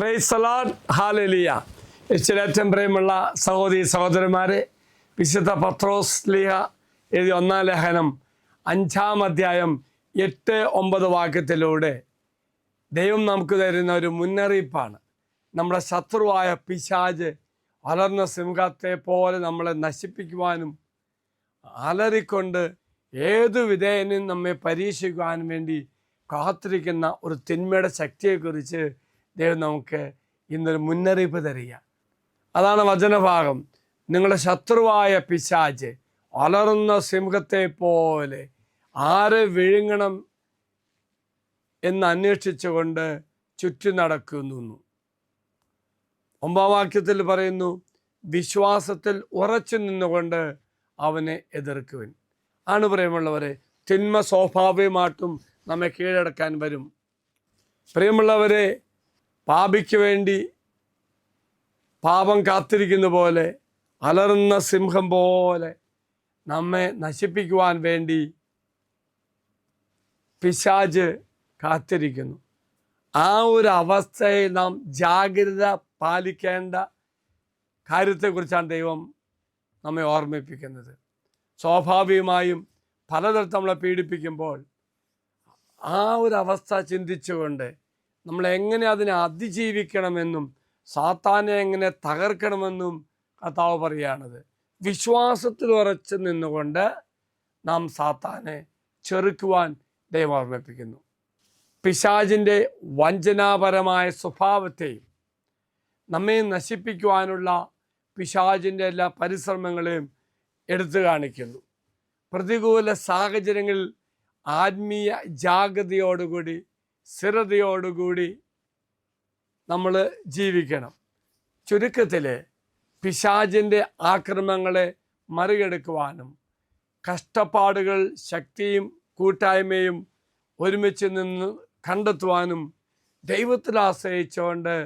Price the Lord, hallelujah. ഏറ്റവും പ്രിയമുള്ള സഹോദരി സഹോദരന്മാരെ, വിശുദ്ധ പത്രോസ് ശ്ലീഹ എഴുതിയ 1-ാം ലേഖനം 5-ാം അധ്യായം 8-9 വാക്യത്തിലൂടെ ദൈവം നമുക്ക് തരുന്ന ഒരു മുന്നറിയിപ്പാണ്. നമ്മുടെ ശത്രുവായ പിശാച് വളർന്ന സിംഹത്തെ പോലെ നമ്മളെ നശിപ്പിക്കുവാനും അലറിക്കൊണ്ട് ഏതു വിധേയനും നമ്മെ പരീക്ഷിക്കുവാനും വേണ്ടി കാത്തിരിക്കുന്ന ഒരു തിന്മയുടെ ശക്തിയെക്കുറിച്ച് ദൈവം നമുക്ക് ഇന്നൊരു മുന്നറിയിപ്പ് തരിക. അതാണ് വചനഭാഗം. നിങ്ങളുടെ ശത്രുവായ പിശാച് അലറുന്ന സിംഹത്തെ പോലെ ആരെ വിഴുങ്ങണം എന്ന് അന്വേഷിച്ചുകൊണ്ട് ചുറ്റി നടക്കുന്നു. 9-ാം വാക്യത്തിൽ പറയുന്നു, വിശ്വാസത്തിൽ ഉറച്ചു നിന്നുകൊണ്ട് അവനെ എതിർക്കുവിൻ. ആണ് പ്രിയമുള്ളവരെ, തിന്മ സ്വാഭാവികമായിട്ടും നമ്മെ കീഴടക്കാൻ വരും. പ്രിയമുള്ളവരെ, പാപിക്ക് വേണ്ടി പാപം കാത്തിരിക്കുന്ന പോലെ അലറുന്ന സിംഹം പോലെ നമ്മെ നശിപ്പിക്കുവാൻ വേണ്ടി പിശാച് കാത്തിരിക്കുന്നു. ആ ഒരു അവസ്ഥയിൽ നാം ജാഗ്രത പാലിക്കേണ്ട കാര്യത്തെക്കുറിച്ചാണ് ദൈവം നമ്മെ ഓർമ്മിപ്പിക്കുന്നത്. സ്വാഭാവികമായും പലതരത്തിൽ നമ്മളെ പീഡിപ്പിക്കുമ്പോൾ ആ ഒരു അവസ്ഥ ചിന്തിച്ചുകൊണ്ട് നമ്മളെങ്ങനെ അതിനെ അതിജീവിക്കണമെന്നും സാത്താനെ എങ്ങനെ തകർക്കണമെന്നും കർത്താവ് പറയുകയാണത്. വിശ്വാസത്തിൽ ഉറച്ചു നിന്നുകൊണ്ട് നാം സാത്താനെ ചെറുക്കുവാൻ ദൈവം ഓർമ്മിപ്പിക്കുന്നു. പിശാചിൻ്റെ വഞ്ചനാപരമായ സ്വഭാവത്തെയും നമ്മെ നശിപ്പിക്കുവാനുള്ള പിശാചിൻ്റെ എല്ലാ പരിശ്രമങ്ങളെയും എടുത്തു കാണിക്കുന്നു. പ്രതികൂല സാഹചര്യങ്ങളിൽ ആത്മീയ ജാഗ്രതയോടുകൂടി സ്ഥിരതയോടുകൂടി നമ്മൾ ജീവിക്കണം. ചുരുക്കത്തിൽ പിശാചിൻ്റെ ആക്രമണങ്ങളെ മറികടക്കുവാനും കഷ്ടപ്പാടുകൾ ശക്തിയും കൂട്ടായ്മയും ഒരുമിച്ച് നിന്ന് കണ്ടെത്തുവാനും ദൈവത്തിൽ ആശ്രയിച്ചുകൊണ്ട്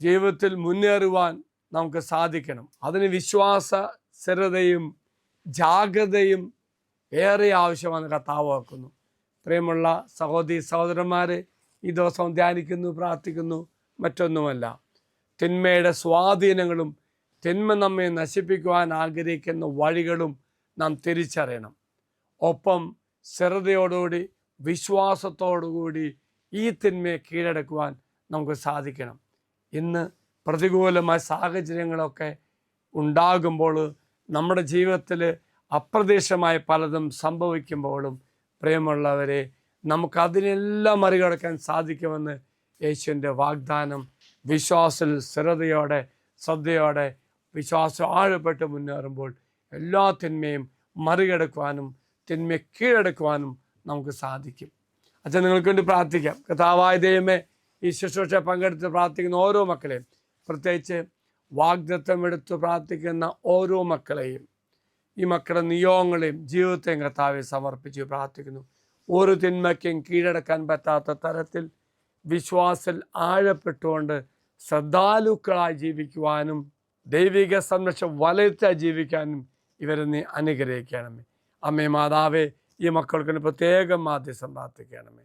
ജീവിതത്തിൽ മുന്നേറുവാൻ നമുക്ക് സാധിക്കണം. അതിന് വിശ്വാസ സ്ഥിരതയും ജാഗ്രതയും ഏറെ ആവശ്യമാണ് കർത്താവ് ഓർക്കുന്നു. പ്രിയമുള്ള സഹോദരി സഹോദരന്മാരെ, ഈ ദിവസം ധ്യാനിക്കുന്നു, പ്രാർത്ഥിക്കുന്നു. മറ്റൊന്നുമല്ല, തിന്മയുടെ സ്വാധീനങ്ങളും തിന്മ നമ്മെ നശിപ്പിക്കുവാൻ ആഗ്രഹിക്കുന്ന വഴികളും നാം തിരിച്ചറിയണം. ഒപ്പം സ്ഥിരതയോടുകൂടി വിശ്വാസത്തോടുകൂടി ഈ തിന്മയെ കീഴടക്കുവാൻ നമുക്ക് സാധിക്കണം. ഇന്ന് പ്രതികൂലമായ സാഹചര്യങ്ങളൊക്കെ ഉണ്ടാകുമ്പോൾ നമ്മുടെ ജീവിതത്തിൽ അപ്രതീക്ഷിതമായ പലതും സംഭവിക്കുമ്പോഴും പ്രിയമുള്ളവരെ, നമുക്കതിനെല്ലാം മറികടക്കാൻ സാധിക്കുമെന്ന് യേശുവിൻ്റെ വാഗ്ദാനം. വിശ്വാസത്തിൽ സ്ഥിരതയോടെ ശ്രദ്ധയോടെ വിശ്വാസം ആഴപ്പെട്ട് മുന്നേറുമ്പോൾ എല്ലാ തിന്മയും മറികടക്കുവാനും തിന്മയെ കീഴടക്കുവാനും നമുക്ക് സാധിക്കും. അച്ഛൻ നിങ്ങൾക്ക് വേണ്ടി പ്രാർത്ഥിക്കാം. കർത്താവായ ദൈവമേ, ഈ ശുശ്രൂഷ പങ്കെടുത്ത് പ്രാർത്ഥിക്കുന്ന ഓരോ മക്കളെയും, പ്രത്യേകിച്ച് വാഗ്ദത്തം എടുത്ത് പ്രാർത്ഥിക്കുന്ന ഓരോ മക്കളെയും, ഈ മക്കളുടെ നിയോഗങ്ങളെയും ജീവിതത്തെയും കർത്താവെ സമർപ്പിച്ച് പ്രാർത്ഥിക്കുന്നു. ഒരു തിന്മയ്ക്കും കീഴടക്കാൻ പറ്റാത്ത തരത്തിൽ വിശ്വാസത്തിൽ ആഴപ്പെട്ടുകൊണ്ട് ശ്രദ്ധാലുക്കളായി ജീവിക്കുവാനും ദൈവിക സംരക്ഷണം വലയത്തായി ജീവിക്കാനും ഇവരെ നീ അനുഗ്രഹിക്കണമേ. അമ്മേ മാതാവേ, ഈ മക്കൾക്ക് പ്രത്യേകം മാധ്യസ്ഥം പ്രാർത്ഥിക്കണമേ.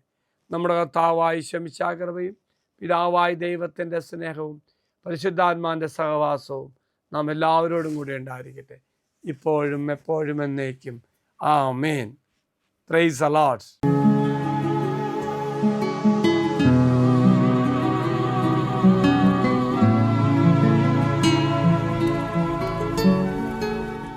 നമ്മുടെ കർത്താവായ ശമിശാകൃപയും പിതാവായ ദൈവത്തിൻ്റെ സ്നേഹവും പരിശുദ്ധാത്മാവിൻ്റെ സഹവാസവും നാം എല്ലാവരോടും കൂടി ഉണ്ടായിരിക്കട്ടെ, ഇപ്പോഴും എപ്പോഴും എന്നേക്കും. ആമേൻ. Praise the Lord.